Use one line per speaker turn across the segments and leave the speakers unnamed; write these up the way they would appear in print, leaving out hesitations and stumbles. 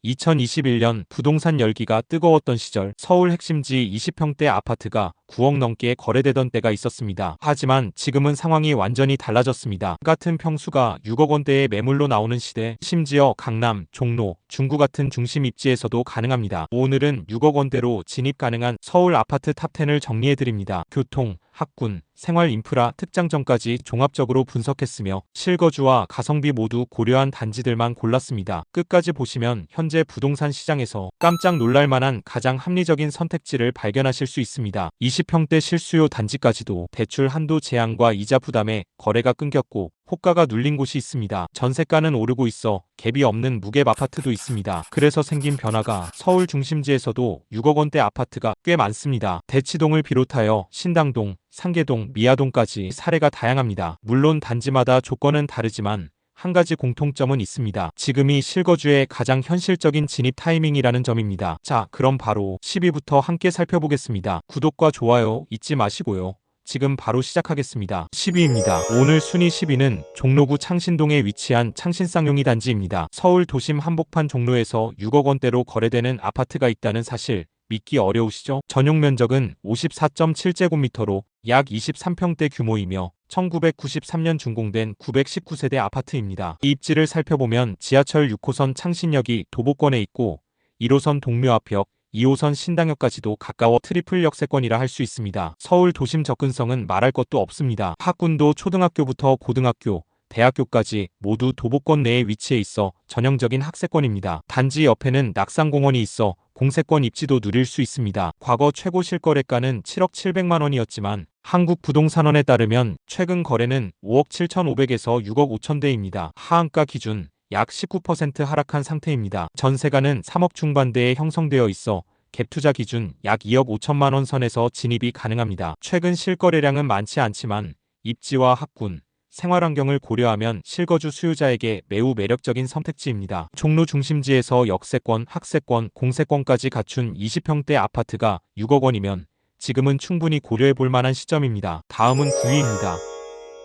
2021년 부동산 열기가 뜨거웠던 시절 서울 핵심지 20평대 아파트가 9억 넘게 거래되던 때가 있었습니다. 하지만 지금은 상황이 완전히 달라졌습니다. 같은 평수가 6억 원대의 매물로 나오는 시대, 심지어 강남, 종로, 중구 같은 중심 입지에서도 가능합니다. 오늘은 6억 원대로 진입 가능한 서울 아파트 탑10을 정리해드립니다. 교통, 학군, 생활 인프라 특장점까지 종합적으로 분석했으며 실거주와 가성비 모두 고려한 단지들만 골랐습니다. 끝까지 보시면 현재 부동산 시장에서 깜짝 놀랄만한 가장 합리적인 선택지를 발견하실 수 있습니다. 20평대 실수요 단지까지도 대출 한도 제한과 이자 부담에 거래가 끊겼고 호가가 눌린 곳이 있습니다. 전세가는 오르고 있어 갭이 없는 무갭 아파트도 있습니다. 그래서 생긴 변화가 서울 중심지에서도 6억 원대 아파트가 꽤 많습니다. 대치동을 비롯하여 신당동, 상계동, 미아동까지 사례가 다양합니다. 물론 단지마다 조건은 다르지만 한 가지 공통점은 있습니다. 지금이 실거주의 가장 현실적인 진입 타이밍이라는 점입니다. 자, 그럼 바로 10위부터 함께 살펴보겠습니다. 구독과 좋아요 잊지 마시고요. 지금 바로 시작하겠습니다. 10위입니다. 오늘 순위 10위는 종로구 창신동에 위치한 창신쌍용이 단지입니다. 서울 도심 한복판 종로에서 6억 원대로 거래되는 아파트가 있다는 사실 믿기 어려우시죠? 전용 면적은 54.7제곱미터로 약 23평대 규모이며 1993년 준공된 919세대 아파트입니다. 이 입지를 살펴보면 지하철 6호선 창신역이 도보권에 있고 1호선 동묘앞역, 2호선 신당역까지도 가까워 트리플 역세권이라 할 수 있습니다. 서울 도심 접근성은 말할 것도 없습니다. 학군도 초등학교부터 고등학교, 대학교까지 모두 도보권 내에 위치해 있어 전형적인 학세권입니다. 단지 옆에는 낙산공원이 있어 공세권 입지도 누릴 수 있습니다. 과거 최고 실거래가는 7억 7백만 원이었지만 한국부동산원에 따르면 최근 거래는 5억 7,500에서 6억 5천대입니다. 하한가 기준 약 19% 하락한 상태입니다. 전세가는 3억 중반대에 형성되어 있어 갭투자 기준 약 2억 5천만 원 선에서 진입이 가능합니다. 최근 실거래량은 많지 않지만 입지와 학군, 생활환경을 고려하면 실거주 수요자에게 매우 매력적인 선택지입니다. 종로 중심지에서 역세권, 학세권, 공세권까지 갖춘 20평대 아파트가 6억 원이면 지금은 충분히 고려해볼 만한 시점입니다. 다음은 9위입니다.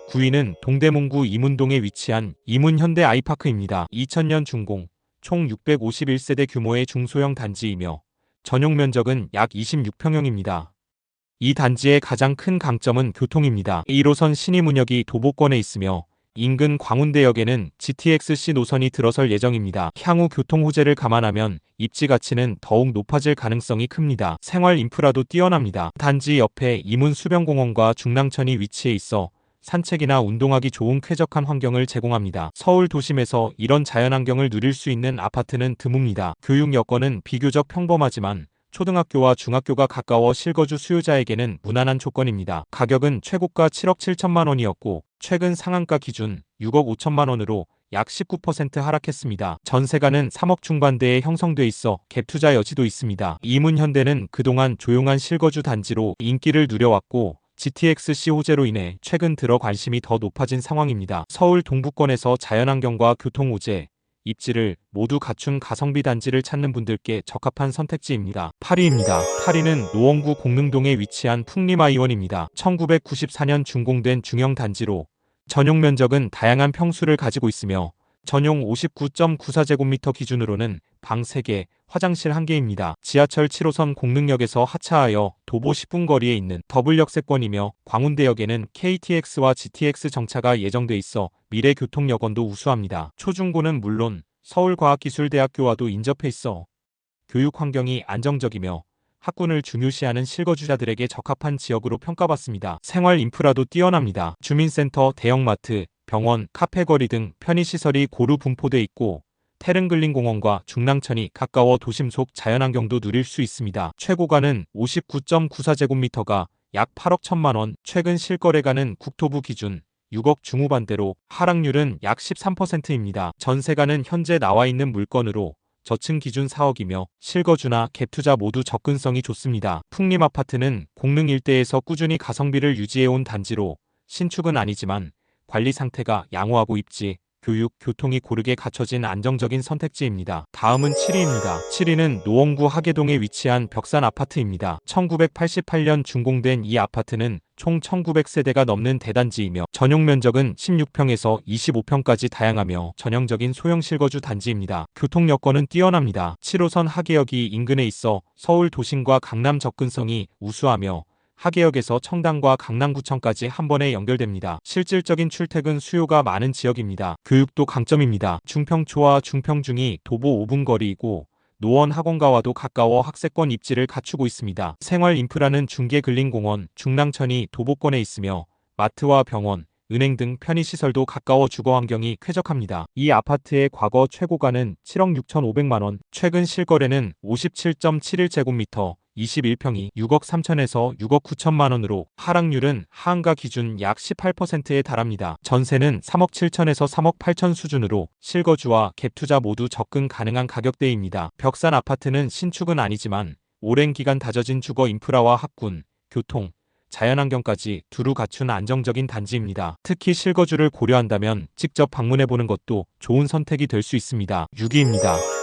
9위는 동대문구 이문동에 위치한 이문현대 아이파크입니다. 2000년 준공, 총 651세대 규모의 중소형 단지이며 전용 면적은 약 26평형입니다. 이 단지의 가장 큰 강점은 교통입니다. 1호선 신이문역이 도보권에 있으며 인근 광운대역에는 GTX-C 노선이 들어설 예정입니다. 향후 교통 호재를 감안하면 입지 가치는 더욱 높아질 가능성이 큽니다. 생활 인프라도 뛰어납니다. 단지 옆에 이문 수변공원과 중랑천이 위치해 있어 산책이나 운동하기 좋은 쾌적한 환경을 제공합니다. 서울 도심에서 이런 자연환경을 누릴 수 있는 아파트는 드뭅니다. 교육 여건은 비교적 평범하지만 초등학교와 중학교가 가까워 실거주 수요자에게는 무난한 조건입니다. 가격은 최고가 7억 7천만 원이었고 최근 상한가 기준 6억 5천만 원으로 약 19% 하락했습니다. 전세가는 3억 중반대에 형성돼 있어 갭투자 여지도 있습니다. 이문현대는 그동안 조용한 실거주 단지로 인기를 누려왔고 GTX-C 호재로 인해 최근 들어 관심이 더 높아진 상황입니다. 서울 동부권에서 자연환경과 교통 호재, 입지를 모두 갖춘 가성비 단지를 찾는 분들께 적합한 선택지입니다. 8위입니다. 8위는 노원구 공릉동에 위치한 풍림아이원입니다. 1994년 준공된 중형 단지로 전용 면적은 다양한 평수를 가지고 있으며 전용 59.94제곱미터 기준으로는 방 3개, 화장실 1개입니다. 지하철 7호선 공릉역에서 하차하여 도보 10분 거리에 있는 더블 역세권이며 광운대역에는 KTX와 GTX 정차가 예정돼 있어 미래 교통 여건도 우수합니다. 초중고는 물론 서울과학기술대학교와도 인접해 있어 교육 환경이 안정적이며 학군을 중요시하는 실거주자들에게 적합한 지역으로 평가받습니다. 생활 인프라도 뛰어납니다. 주민센터, 대형마트, 병원, 카페거리 등 편의시설이 고루 분포돼 있고 테른글린공원과 중랑천이 가까워 도심 속 자연환경도 누릴 수 있습니다. 최고가는 59.94제곱미터가 약 8억 1천만 원, 최근 실거래가는 국토부 기준 6억 중후반대로 하락률은 약 13%입니다. 전세가는 현재 나와 있는 물건으로 저층 기준 4억이며 실거주나 갭투자 모두 접근성이 좋습니다. 풍림아파트는 공릉 일대에서 꾸준히 가성비를 유지해온 단지로 신축은 아니지만 관리 상태가 양호하고 입지, 교육, 교통이 고르게 갖춰진 안정적인 선택지입니다. 다음은 7위입니다. 7위는 노원구 하계동에 위치한 벽산 아파트입니다. 1988년 준공된 이 아파트는 총 1900세대가 넘는 대단지이며 전용 면적은 16평에서 25평까지 다양하며 전형적인 소형 실거주 단지입니다. 교통 여건은 뛰어납니다. 7호선 하계역이 인근에 있어 서울 도심과 강남 접근성이 우수하며 하계역에서 청담과 강남구청까지 한 번에 연결됩니다. 실질적인 출퇴근 수요가 많은 지역입니다. 교육도 강점입니다. 중평초와 중평중이 도보 5분 거리이고 노원 학원가와도 가까워 학세권 입지를 갖추고 있습니다. 생활 인프라는 중계근린공원, 중랑천이 도보권에 있으며 마트와 병원, 은행 등 편의시설도 가까워 주거환경이 쾌적합니다. 이 아파트의 과거 최고가는 7억 6,500만 원, 최근 실거래는 57.71제곱미터, 21평이 6억 3천에서 6억 9천만 원으로 하락률은 하한가 기준 약 18%에 달합니다. 전세는 3억 7천에서 3억 8천 수준으로 실거주와 갭투자 모두 접근 가능한 가격대입니다. 벽산 아파트는 신축은 아니지만 오랜 기간 다져진 주거 인프라와 학군, 교통, 자연환경까지 두루 갖춘 안정적인 단지입니다. 특히 실거주를 고려한다면 직접 방문해보는 것도 좋은 선택이 될 수 있습니다. 6위입니다.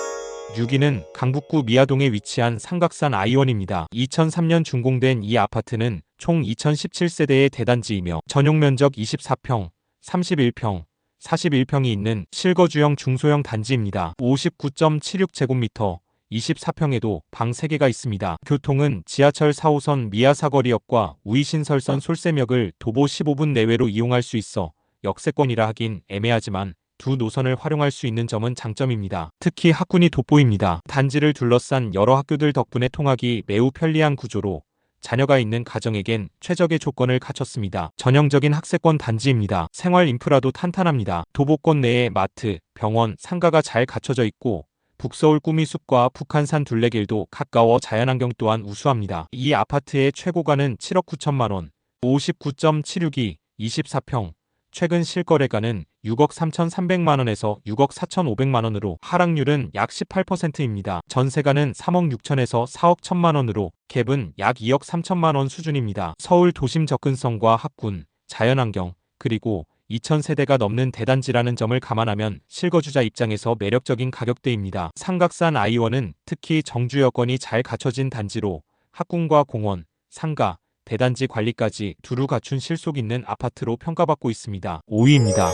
6위는 강북구 미아동에 위치한 삼각산 아이원입니다. 2003년 준공된 이 아파트는 총 2017세대의 대단지이며 전용 면적 24평, 31평, 41평이 있는 실거주형 중소형 단지입니다. 59.76제곱미터, 24평에도 방 3개가 있습니다. 교통은 지하철 4호선 미아사거리역과 우이신설선 솔샘역을 도보 15분 내외로 이용할 수 있어 역세권이라 하긴 애매하지만 두 노선을 활용할 수 있는 점은 장점입니다. 특히 학군이 돋보입니다. 단지를 둘러싼 여러 학교들 덕분에 통학이 매우 편리한 구조로 자녀가 있는 가정에겐 최적의 조건을 갖췄습니다. 전형적인 학세권 단지입니다. 생활 인프라도 탄탄합니다. 도보권 내에 마트, 병원, 상가가 잘 갖춰져 있고 북서울 꾸미숲과 북한산 둘레길도 가까워 자연환경 또한 우수합니다. 이 아파트의 최고가는 7억 9천만 원, 59.76이 24평, 최근 실거래가는 6억 3,300만 원에서 6억 4,500만 원으로 하락률은 약 18%입니다. 전세가는 3억 6천에서 4억 1천만 원으로 갭은 약 2억 3천만 원 수준입니다. 서울 도심 접근성과 학군, 자연환경, 그리고 2,000세대가 넘는 대단지라는 점을 감안하면 실거주자 입장에서 매력적인 가격대입니다. 삼각산 아이원은 특히 정주 여건이 잘 갖춰진 단지로 학군과 공원, 상가, 대단지 관리까지 두루 갖춘 실속 있는 아파트로 평가받고 있습니다. 5위입니다.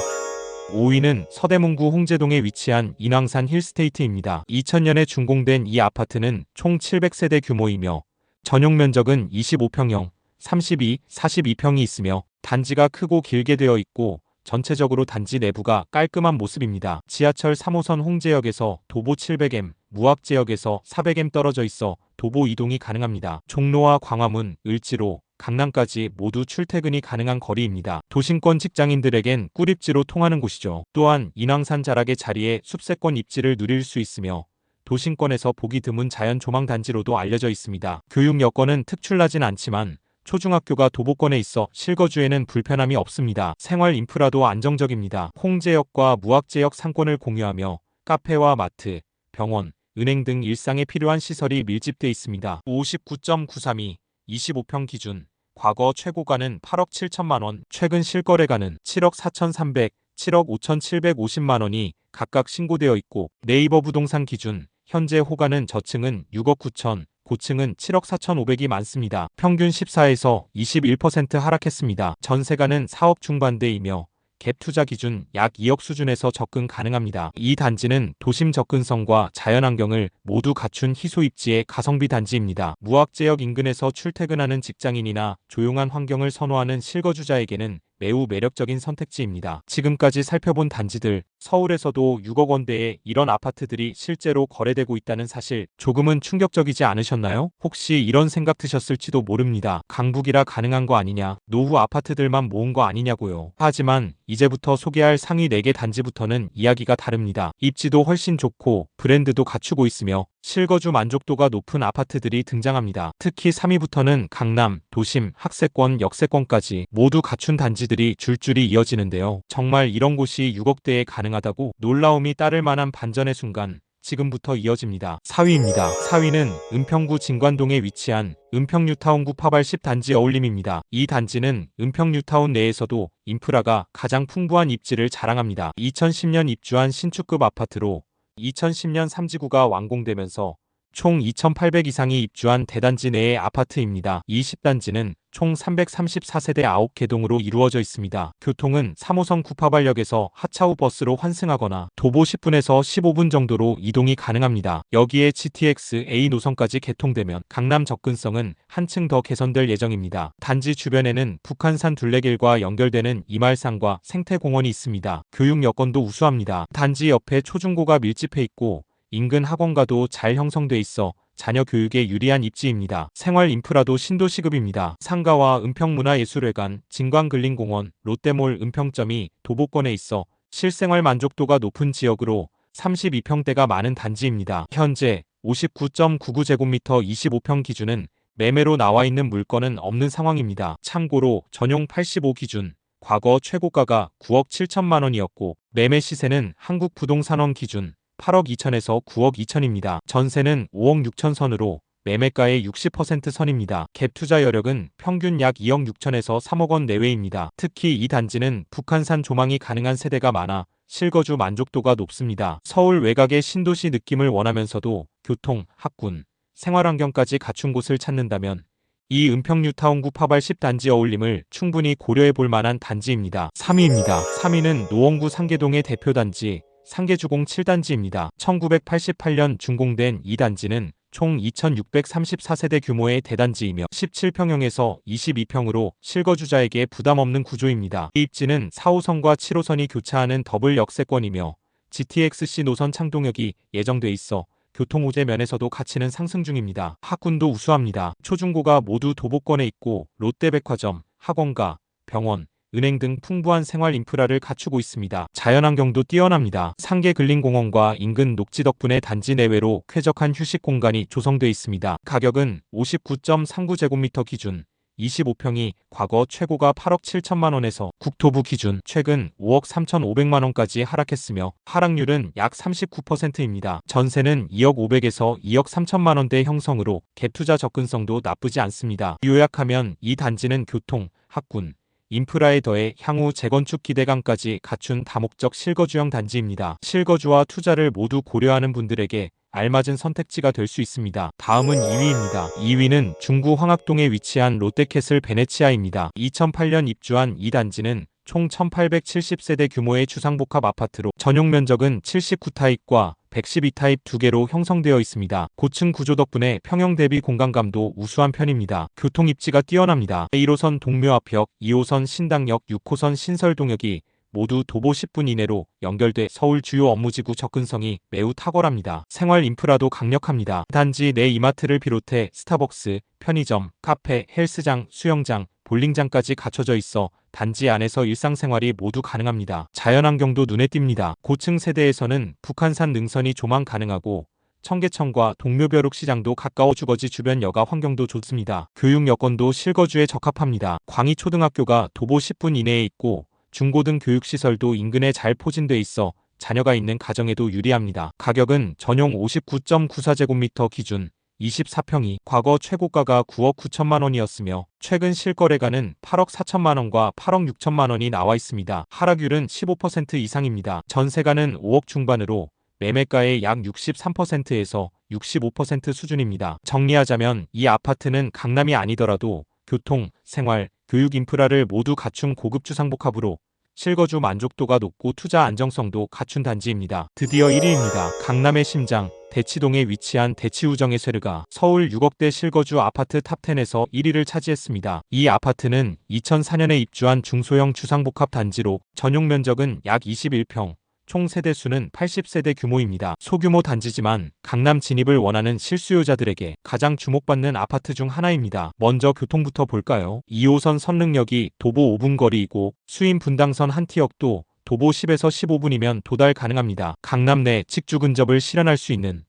5위는 서대문구 홍제동에 위치한 인왕산 힐스테이트입니다. 2000년에 준공된 이 아파트는 총 700세대 규모이며 전용 면적은 25평형, 32, 42평이 있으며 단지가 크고 길게 되어 있고 전체적으로 단지 내부가 깔끔한 모습입니다. 지하철 3호선 홍제역에서 도보 700m, 무학제역에서 400m 떨어져 있어 도보 이동이 가능합니다. 종로와 광화문, 을지로, 강남까지 모두 출퇴근이 가능한 거리입니다. 도심권 직장인들에겐 꿀입지로 통하는 곳이죠. 또한 인왕산 자락의 자리에 숲세권 입지를 누릴 수 있으며 도심권에서 보기 드문 자연 조망 단지로도 알려져 있습니다. 교육 여건은 특출나진 않지만 초중학교가 도보권에 있어 실거주에는 불편함이 없습니다. 생활 인프라도 안정적입니다. 홍제역과 무학제역 상권을 공유하며 카페와 마트, 병원, 은행 등 일상에 필요한 시설이 밀집돼 있습니다. 59.932, 25평 기준, 과거 최고가는 8억 7천만 원, 최근 실거래가는 7억 4,300, 7억 5,750만 원이 각각 신고되어 있고 네이버 부동산 기준, 현재 호가는 저층은 6억 9천, 고층은 7억 4,500이 많습니다. 평균 14에서 21% 하락했습니다. 전세가는 4억 중반대이며 갭 투자 기준 약 2억 수준에서 접근 가능합니다. 이 단지는 도심 접근성과 자연환경을 모두 갖춘 희소 입지의 가성비 단지입니다. 무학제역 인근에서 출퇴근하는 직장인이나 조용한 환경을 선호하는 실거주자에게는 매우 매력적인 선택지입니다. 지금까지 살펴본 단지들, 서울에서도 6억 원대의 이런 아파트들이 실제로 거래되고 있다는 사실 조금은 충격적이지 않으셨나요? 혹시 이런 생각 드셨을지도 모릅니다. 강북이라 가능한 거 아니냐, 노후 아파트들만 모은 거 아니냐고요. 하지만 이제부터 소개할 상위 4개 단지부터는 이야기가 다릅니다. 입지도 훨씬 좋고 브랜드도 갖추고 있으며 실거주 만족도가 높은 아파트들이 등장합니다. 특히 3위부터는 강남, 도심, 학세권, 역세권까지 모두 갖춘 단지들이 줄줄이 이어지는데요. 정말 이런 곳이 6억대에 가능하다고 놀라움이 따를 만한 반전의 순간 지금부터 이어집니다. 4위입니다. 4위는 은평구 진관동에 위치한 은평뉴타운구 파발 10단지 어울림입니다. 이 단지는 은평뉴타운 내에서도 인프라가 가장 풍부한 입지를 자랑합니다. 2010년 입주한 신축급 아파트로 2010년 3지구가 완공되면서 총 2,800 이상이 입주한 대단지 내의 아파트입니다. 이 10단지는 총 334세대 9개동으로 이루어져 있습니다. 교통은 3호선 구파발역에서 하차후 버스로 환승하거나 도보 10분에서 15분 정도로 이동이 가능합니다. 여기에 GTX A 노선까지 개통되면 강남 접근성은 한층 더 개선될 예정입니다. 단지 주변에는 북한산 둘레길과 연결되는 이말산과 생태공원이 있습니다. 교육 여건도 우수합니다. 단지 옆에 초중고가 밀집해 있고 인근 학원가도 잘 형성돼 있어 자녀 교육에 유리한 입지입니다. 생활 인프라도 신도시급입니다. 상가와 은평문화예술회관, 진광근린공원, 롯데몰 은평점이 도보권에 있어 실생활 만족도가 높은 지역으로 32평대가 많은 단지입니다. 현재 59.99제곱미터 25평 기준은 매매로 나와 있는 물건은 없는 상황입니다. 참고로 전용 85 기준 과거 최고가가 9억 7천만 원이었고 매매 시세는 한국부동산원 기준 8억 2천에서 9억 2천입니다. 전세는 5억 6천 선으로 매매가의 60% 선입니다. 갭 투자 여력은 평균 약 2억 6천에서 3억 원 내외입니다. 특히 이 단지는 북한산 조망이 가능한 세대가 많아 실거주 만족도가 높습니다. 서울 외곽의 신도시 느낌을 원하면서도 교통, 학군, 생활환경까지 갖춘 곳을 찾는다면 이 은평뉴타운구 파발 10단지 어울림을 충분히 고려해 볼 만한 단지입니다. 3위입니다. 3위는 노원구 상계동의 대표단지 상계주공 7단지입니다. 1988년 준공된 이 단지는 총 2,634세대 규모의 대단지이며 17평형에서 22평으로 실거주자에게 부담 없는 구조입니다. 이 입지는 4호선과 7호선이 교차하는 더블 역세권이며 GTX-C 노선 창동역이 예정돼 있어 교통호재 면에서도 가치는 상승 중입니다. 학군도 우수합니다. 초중고가 모두 도보권에 있고 롯데백화점, 학원가, 병원, 은행 등 풍부한 생활 인프라를 갖추고 있습니다. 자연환경도 뛰어납니다. 상계근린공원과 인근 녹지 덕분에 단지 내외로 쾌적한 휴식 공간이 조성돼 있습니다. 가격은 59.39제곱미터 기준 25평이 과거 최고가 8억 7천만 원에서 국토부 기준 최근 5억 3,500만 원까지 하락했으며 하락률은 약 39%입니다. 전세는 2억 500에서 2억 3천만 원대 형성으로 갭투자 접근성도 나쁘지 않습니다. 요약하면 이 단지는 교통, 학군, 인프라에 더해 향후 재건축 기대감까지 갖춘 다목적 실거주형 단지입니다. 실거주와 투자를 모두 고려하는 분들에게 알맞은 선택지가 될 수 있습니다. 다음은 2위입니다. 2위는 중구 황학동에 위치한 롯데캐슬 베네치아입니다. 2008년 입주한 이 단지는 총 1,870세대 규모의 주상복합 아파트로 전용 면적은 79타입과 112타입 2개로 형성되어 있습니다. 고층 구조 덕분에 평형 대비 공간감도 우수한 편입니다. 교통 입지가 뛰어납니다. 1호선 동묘 앞역, 2호선 신당역, 6호선 신설동역이 모두 도보 10분 이내로 연결돼 서울 주요 업무지구 접근성이 매우 탁월합니다. 생활 인프라도 강력합니다. 단지 내 이마트를 비롯해 스타벅스, 편의점, 카페, 헬스장, 수영장, 볼링장까지 갖춰져 있어 단지 안에서 일상생활이 모두 가능합니다. 자연환경도 눈에 띕니다. 고층 세대에서는 북한산 능선이 조망 가능하고 청계천과 동묘벼룩 시장도 가까워 주거지 주변 여가 환경도 좋습니다. 교육 여건도 실거주에 적합합니다. 광희초등학교가 도보 10분 이내에 있고 중고등 교육시설도 인근에 잘 포진돼 있어 자녀가 있는 가정에도 유리합니다. 가격은 전용 59.94제곱미터 기준 24평이 과거 최고가가 9억 9천만 원이었으며 최근 실거래가는 8억 4천만 원과 8억 6천만 원이 나와 있습니다. 하락률은 15% 이상입니다. 전세가는 5억 중반으로 매매가의 약 63%에서 65% 수준입니다. 정리하자면 이 아파트는 강남이 아니더라도 교통, 생활, 교육 인프라를 모두 갖춘 고급 주상복합으로 실거주 만족도가 높고 투자 안정성도 갖춘 단지입니다. 드디어 1위입니다. 강남의 심장, 대치동에 위치한 대치우정의 쇠르가 서울 6억대 실거주 아파트 탑10에서 1위를 차지했습니다. 이 아파트는 2004년에 입주한 중소형 주상복합 단지로 전용 면적은 약 21평, 총 세대수는 80세대 규모입니다. 소규모 단지지만 강남 진입을 원하는 실수요자들에게 가장 주목받는 아파트 중 하나입니다. 먼저 교통부터 볼까요? 2호선 선릉역이 도보 5분 거리이고 수인 분당선 한티역도 도보 10에서 15분이면 도달 가능합니다. 강남 내 직주 근접을 실현할 수 있는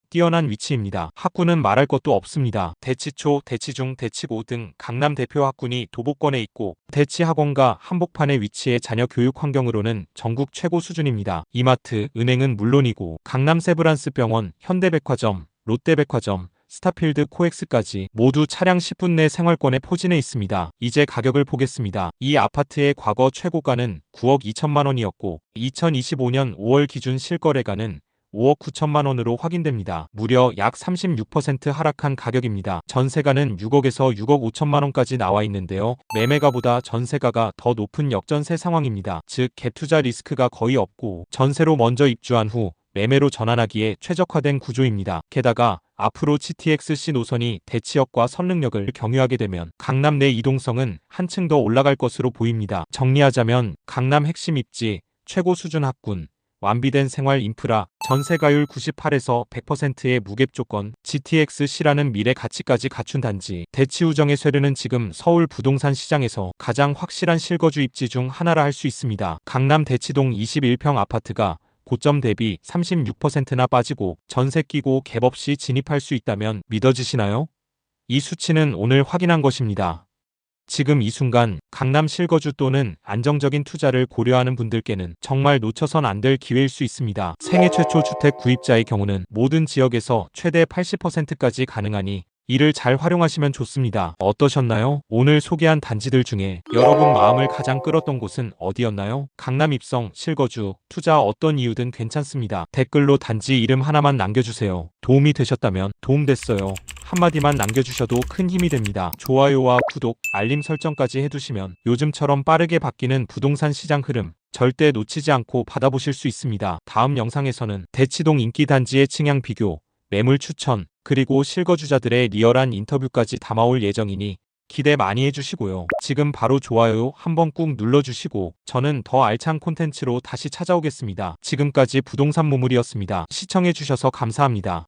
뛰어난 위치입니다. 학군은 말할 것도 없습니다. 대치초, 대치중, 대치고 등 강남 대표 학군이 도보권에 있고 대치학원과 한복판에 위치해 자녀 교육 환경으로는 전국 최고 수준입니다. 이마트, 은행은 물론이고 강남 세브란스 병원, 현대백화점, 롯데백화점, 스타필드 코엑스까지 모두 차량 10분 내 생활권에 포진해 있습니다. 이제 가격을 보겠습니다. 이 아파트의 과거 최고가는 9억 2천만 원이었고 2025년 5월 기준 실거래가는 5억 9천만 원으로 확인됩니다. 무려 약 36% 하락한 가격입니다. 전세가는 6억에서 6억 5천만 원까지 나와 있는데요. 매매가보다 전세가가 더 높은 역전세 상황입니다. 즉 갭투자 리스크가 거의 없고 전세로 먼저 입주한 후 매매로 전환하기에 최적화된 구조입니다. 게다가 앞으로 GTX-C 노선이 대치역과 선릉역을 경유하게 되면 강남 내 이동성은 한층 더 올라갈 것으로 보입니다. 정리하자면 강남 핵심 입지, 최고 수준 학군, 완비된 생활 인프라, 전세가율 98에서 100%의 무갭 조건, GTX-C라는 미래 가치까지 갖춘 단지. 대치우정의 쇠르는 지금 서울 부동산 시장에서 가장 확실한 실거주 입지 중 하나라 할 수 있습니다. 강남 대치동 21평 아파트가 고점 대비 36%나 빠지고 전세 끼고 갭 없이 진입할 수 있다면 믿어지시나요? 이 수치는 오늘 확인한 것입니다. 지금 이 순간 강남 실거주 또는 안정적인 투자를 고려하는 분들께는 정말 놓쳐선 안 될 기회일 수 있습니다. 생애 최초 주택 구입자의 경우는 모든 지역에서 최대 80%까지 가능하니 이를 잘 활용하시면 좋습니다. 어떠셨나요? 오늘 소개한 단지들 중에 여러분 마음을 가장 끌었던 곳은 어디였나요? 강남 입성, 실거주, 투자 어떤 이유든 괜찮습니다. 댓글로 단지 이름 하나만 남겨주세요. 도움이 되셨다면 도움됐어요. 한마디만 남겨주셔도 큰 힘이 됩니다. 좋아요와 구독, 알림 설정까지 해두시면 요즘처럼 빠르게 바뀌는 부동산 시장 흐름 절대 놓치지 않고 받아보실 수 있습니다. 다음 영상에서는 대치동 인기 단지의 층양 비교, 매물 추천, 그리고 실거주자들의 리얼한 인터뷰까지 담아올 예정이니 기대 많이 해주시고요. 지금 바로 좋아요 한번 꾹 눌러주시고 저는 더 알찬 콘텐츠로 다시 찾아오겠습니다. 지금까지 부동산 무물이었습니다. 시청해주셔서 감사합니다.